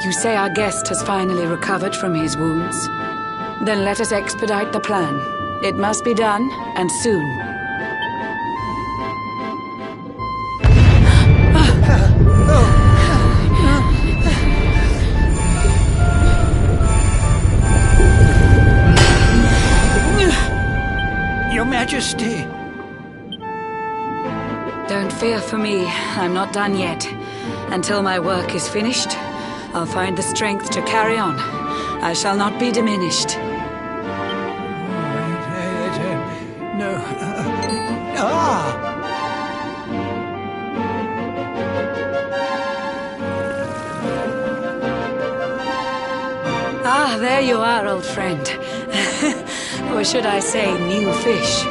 You say our guest has finally recovered from his wounds? Then let us expedite the plan. It must be done, and soon. Your Majesty! Don't fear for me. I'm not done yet. Until my work is finished, I'll find the strength to carry on. I shall not be diminished. No. Ah, there you are, old friend. Or should I say, new fish.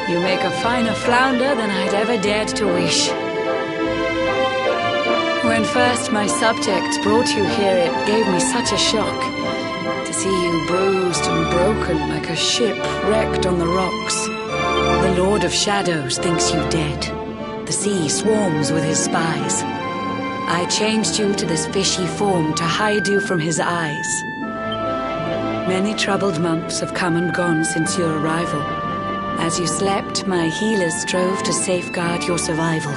You make a finer flounder than I'd ever dared to wish. When first my subjects brought you here, it gave me such a shock to see you bruised and broken like a ship wrecked on the rocks. The Lord of Shadows thinks you dead. The sea swarms with his spies. I changed you to this fishy form to hide you from his eyes. Many troubled months have come and gone since your arrival. As you slept, my healers strove to safeguard your survival.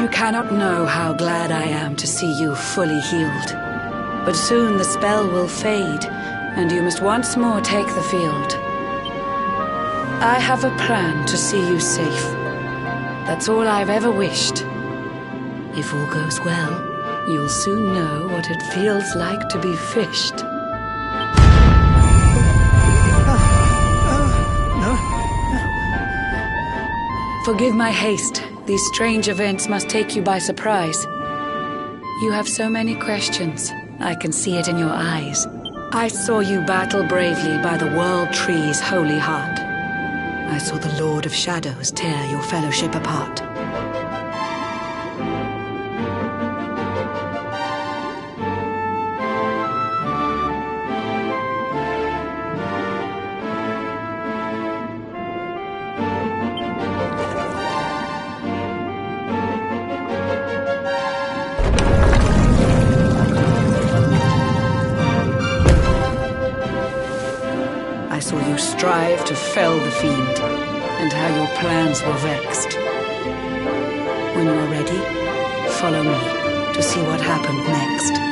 You cannot know how glad I am to see you fully healed. But soon the spell will fade, and you must once more take the field. I have a plan to see you safe. That's all I've ever wished. If all goes well, you'll soon know what it feels like to be fished. Forgive my haste. These strange events must take you by surprise. You have so many questions. I can see it in your eyes. I saw you battle bravely by the World Tree's holy heart. I saw the Lord of Shadows tear your fellowship apart. I saw you strive to fell the fiend, and how your plans were vexed. When you are ready, follow me to see what happened next.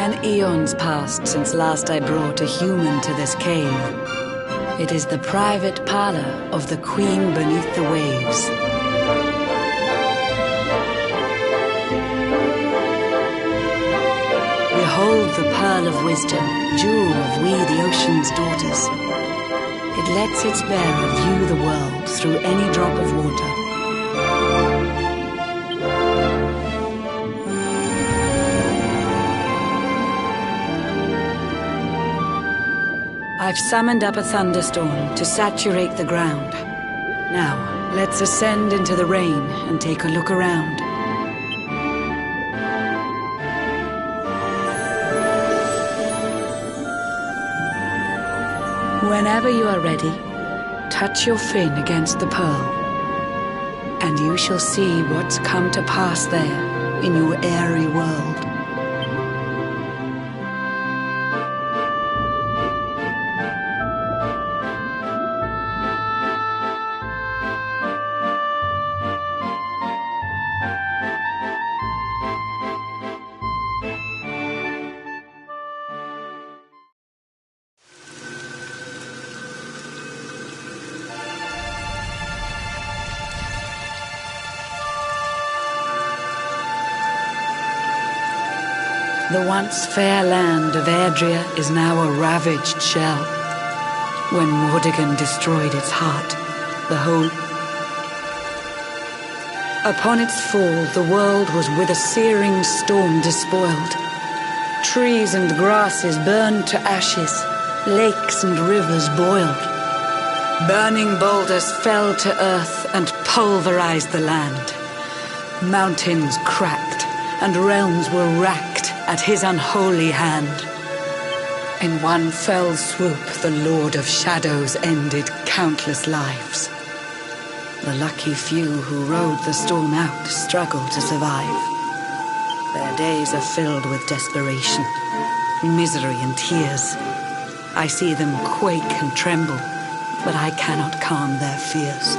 An eon's passed since last I brought a human to this cave. It is the private parlor of the Queen beneath the waves. Behold the pearl of wisdom, jewel of we the ocean's daughters. It lets its bearer view the world through any drop of water. I've summoned up a thunderstorm to saturate the ground. Now, let's ascend into the rain and take a look around. Whenever you are ready, touch your fin against the pearl, and you shall see what's come to pass there in your airy world. The once fair land of Adria is now a ravaged shell. When Mordegon destroyed its heart, the whole... Upon its fall, the world was with a searing storm despoiled. Trees and grasses burned to ashes, lakes and rivers boiled. Burning boulders fell to earth and pulverized the land. Mountains cracked, and realms were racked at his unholy hand. In one fell swoop, the Lord of Shadows ended countless lives. The lucky few who rode the storm out struggled to survive. Their days are filled with desperation, misery and tears. I see them quake and tremble, but I cannot calm their fears.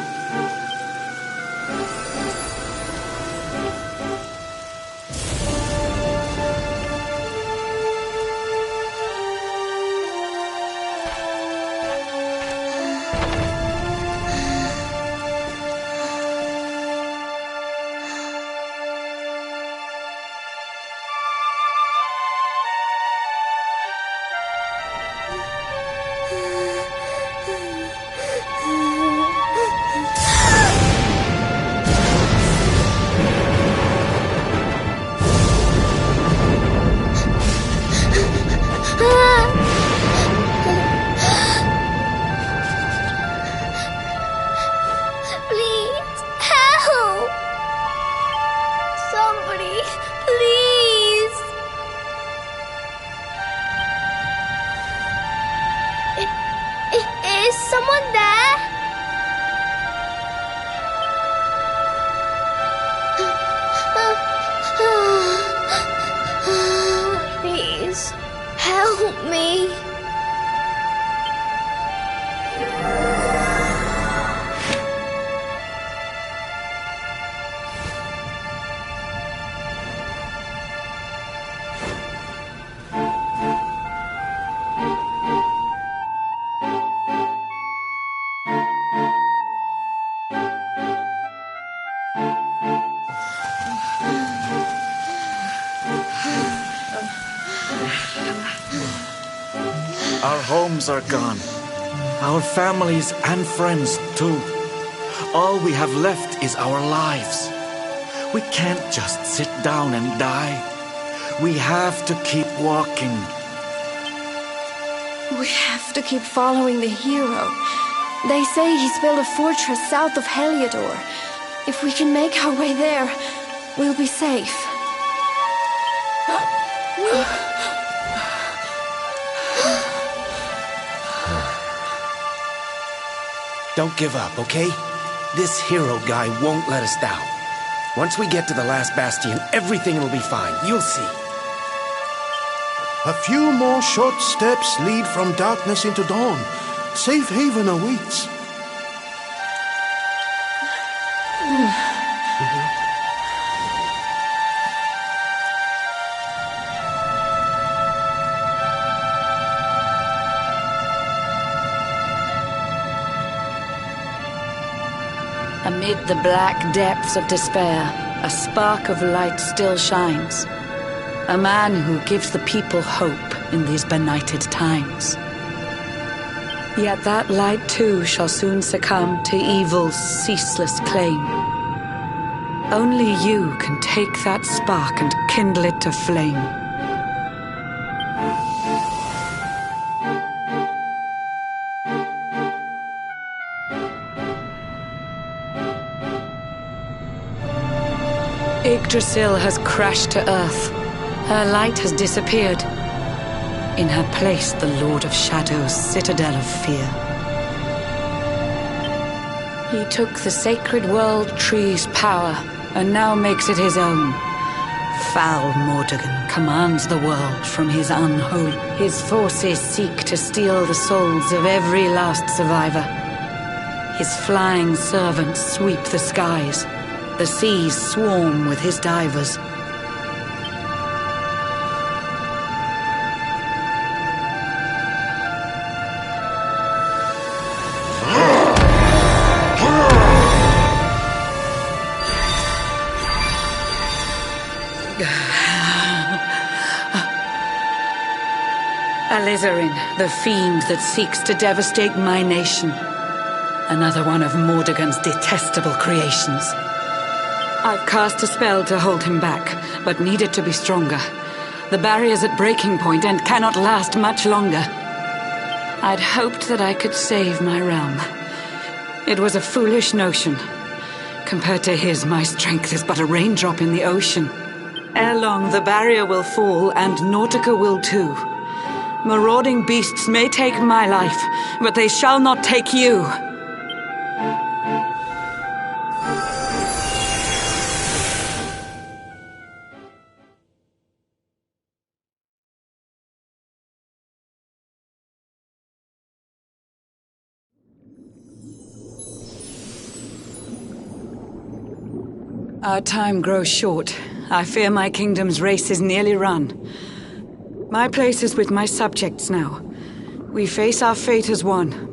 Our homes are gone. Our families and friends too. All we have left is our lives. We can't just sit down and die. We have to keep walking. We have to keep following the hero. They say he's built a fortress south of Heliodor. If we can make our way there, we'll be safe. Don't give up, okay? This hero guy won't let us down. Once we get to the last bastion, everything will be fine. You'll see. A few more short steps lead from darkness into dawn. Safe haven awaits. Amid the black depths of despair, a spark of light still shines. A man who gives the people hope in these benighted times. Yet that light too shall soon succumb to evil's ceaseless claim. Only you can take that spark and kindle it to flame. Yggdrasil has crashed to earth. Her light has disappeared. In her place, the Lord of Shadows' citadel of fear. He took the sacred world tree's power and now makes it his own. Foul Mordegon commands the world from his unholy. His forces seek to steal the souls of every last survivor. His flying servants sweep the skies. The seas swarm with his divers. Alizarin, the fiend that seeks to devastate my nation. Another one of Mordegon's detestable creations. I've cast a spell to hold him back, but need it to be stronger. The barrier's at breaking point and cannot last much longer. I'd hoped that I could save my realm. It was a foolish notion. Compared to his, my strength is but a raindrop in the ocean. Ere long, the barrier will fall, and Nautica will too. Marauding beasts may take my life, but they shall not take you. Our time grows short. I fear my kingdom's race is nearly run. My place is with my subjects now. We face our fate as one.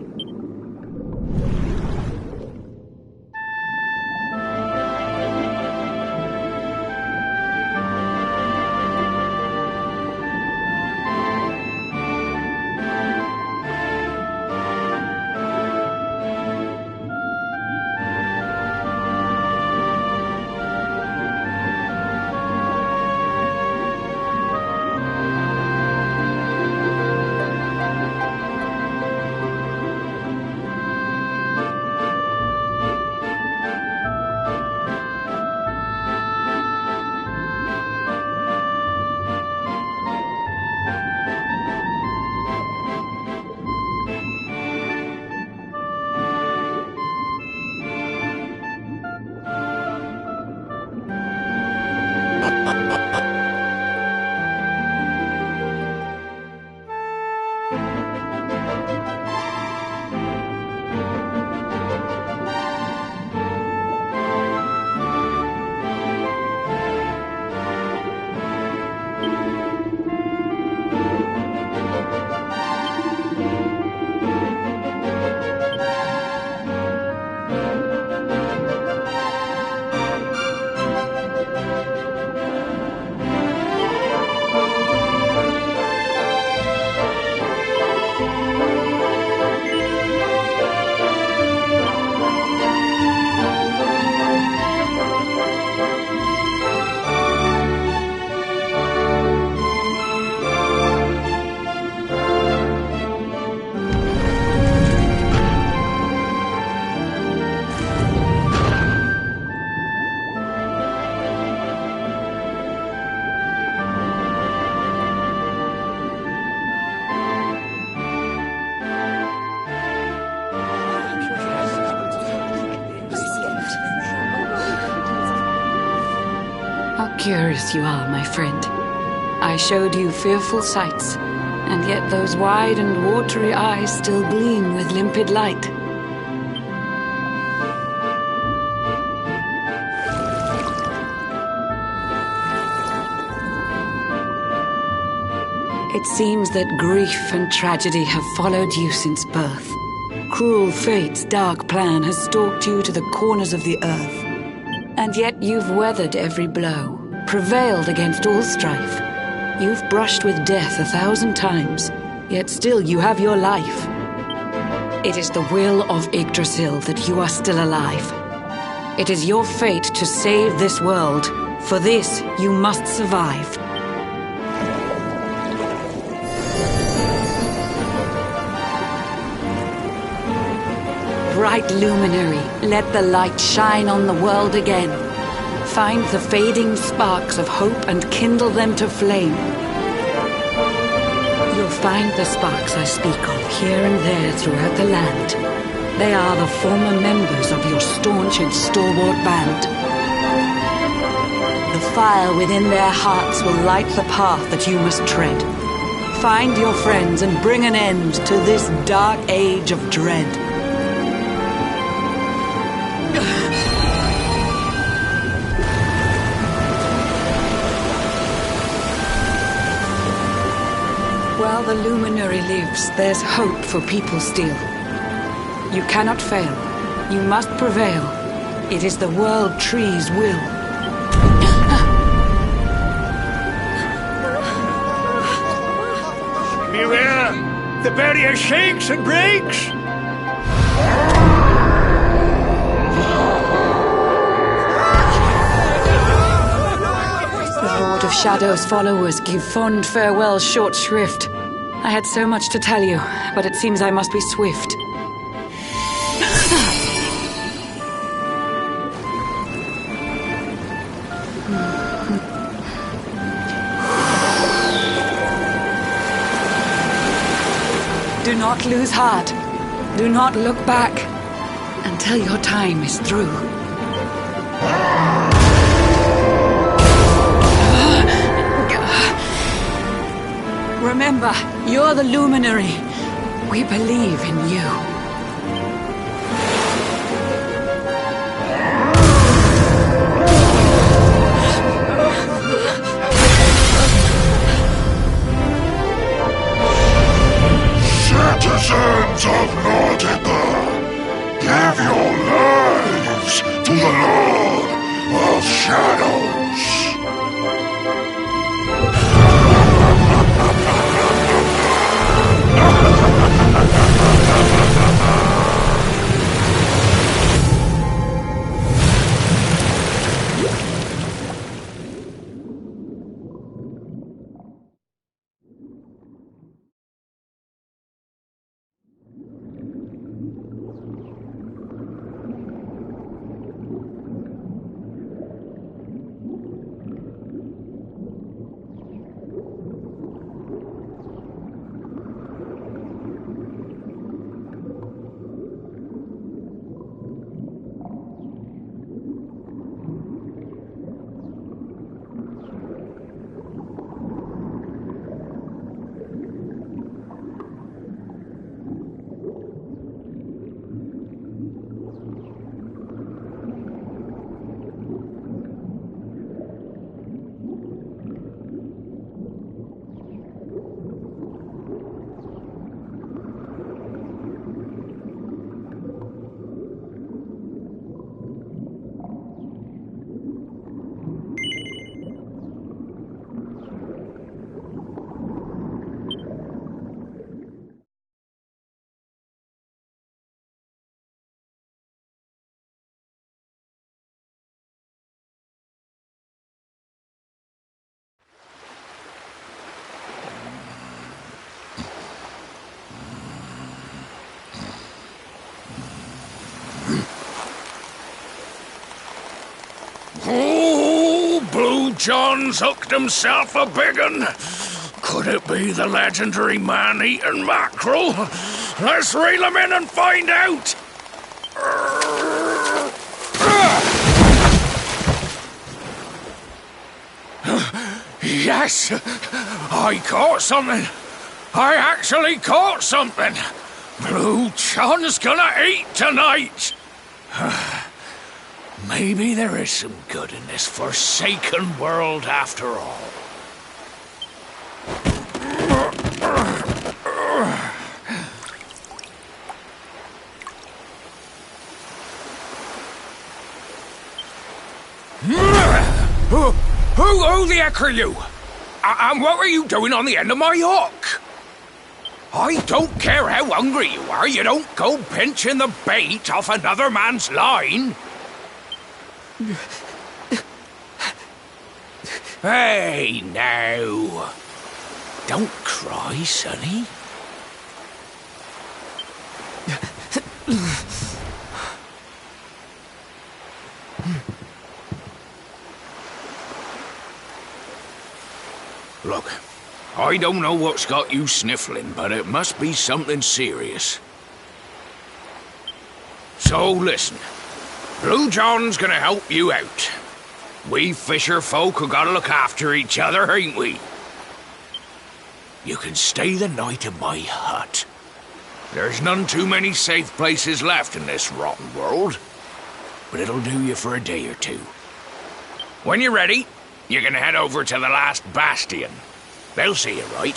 Curious you are, my friend. I showed you fearful sights, and yet those wide and watery eyes still gleam with limpid light. It seems that grief and tragedy have followed you since birth. cruel fate's dark plan has stalked you to the corners of the earth. And yet you've weathered every blow, prevailed against all strife. You've brushed with death 1,000 times, yet still you have your life. It is the will of Yggdrasil that you are still alive. It is your fate to save this world. For this, you must survive. Bright luminary, let the light shine on the world again. Find the fading sparks of hope and kindle them to flame. You'll find the sparks I speak of here and there throughout the land. They are the former members of your staunch and stalwart band. The fire within their hearts will light the path that you must tread. Find your friends and bring an end to this dark age of dread. While the luminary lives, there's hope for people still. You cannot fail. You must prevail. It is the World Tree's will. Beware! The barrier shakes and breaks! The Lord of Shadow's followers give fond farewell short shrift. I had so much to tell you, but it seems I must be swift. Do not lose heart. Do not look back until your time is through. Remember, you're the luminary. We believe in you. Citizens of Nordica, give your lives to the Lord of Shadows. Oh, Blue John's hooked himself a big un. Could it be the legendary man-eating mackerel? Let's reel him in and find out! Yes! I caught something! I actually caught something! Blue John's gonna eat tonight! Maybe there is some good in this forsaken world after all. Who the heck are you? And what were you doing on the end of my hook? I don't care how hungry you are, you don't go pinching the bait off another man's line. Hey, now. Don't cry, sonny. Look, I don't know what's got you sniffling, but it must be something serious. So listen, Blue John's gonna help you out. We fisher folk have gotta look after each other, ain't we? You can stay the night in my hut. There's none too many safe places left in this rotten world, but it'll do you for a day or two. When you're ready, you're gonna head over to the last bastion. They'll see you right.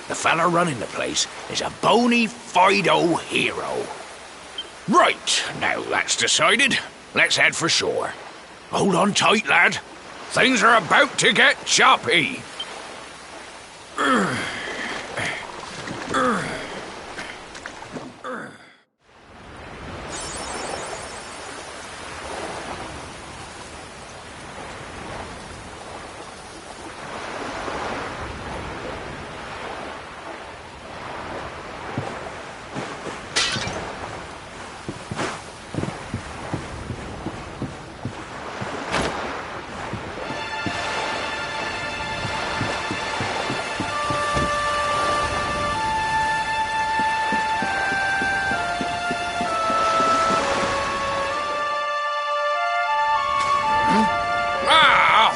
The fella running the place is a bony Fido hero. Right, now that's decided, let's head for shore. Hold on tight, lad. Things are about to get choppy.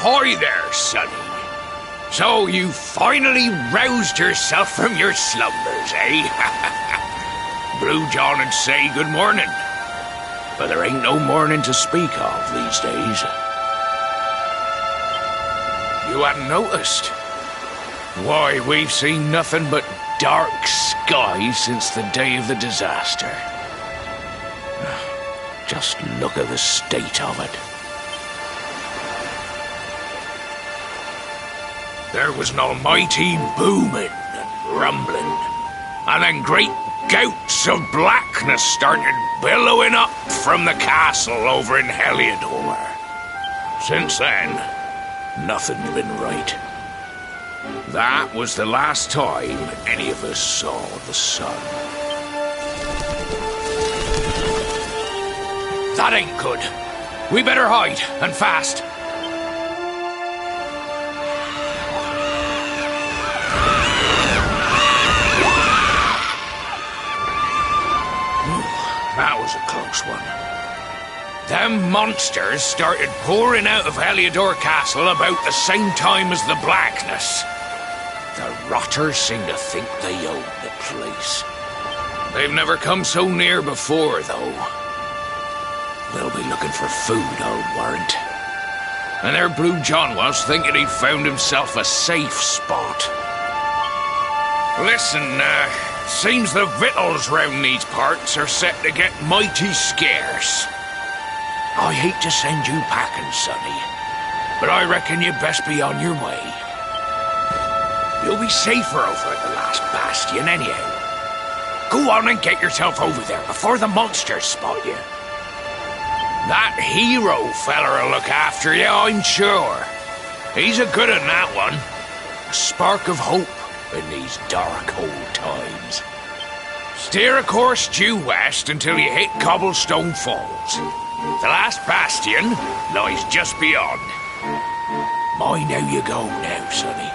Ahoy there, sonny. So you finally roused yourself from your slumbers, eh? Blue John would say good morning, but there ain't no morning to speak of these days. You hadn't noticed? Why, we've seen nothing but dark skies since the day of the disaster. Just look at the state of it. There was an almighty booming and rumbling, and then great gouts of blackness started billowing up from the castle over in Heliodor. Since then, nothing's been right. That was the last time any of us saw the sun. That ain't good. We better hide, and fast. That was a close one. Them monsters started pouring out of Heliodor Castle about the same time as the blackness. The rotters seem to think they own the place. They've never come so near before, though. They'll be looking for food, I'll warrant. And there Blue John was, thinking he'd found himself a safe spot. Listen, seems the victuals round these parts are set to get mighty scarce. I hate to send you packing, sonny, but I reckon you'd best be on your way. You'll be safer over at the last bastion anyhow. Go on and get yourself over there before the monsters spot you. That hero feller'll look after you, I'm sure. He's a good un, that one. A spark of hope in these dark old times. Steer a course due west until you hit Cobblestone Falls. The last bastion lies just beyond. Mind how you go now, sonny.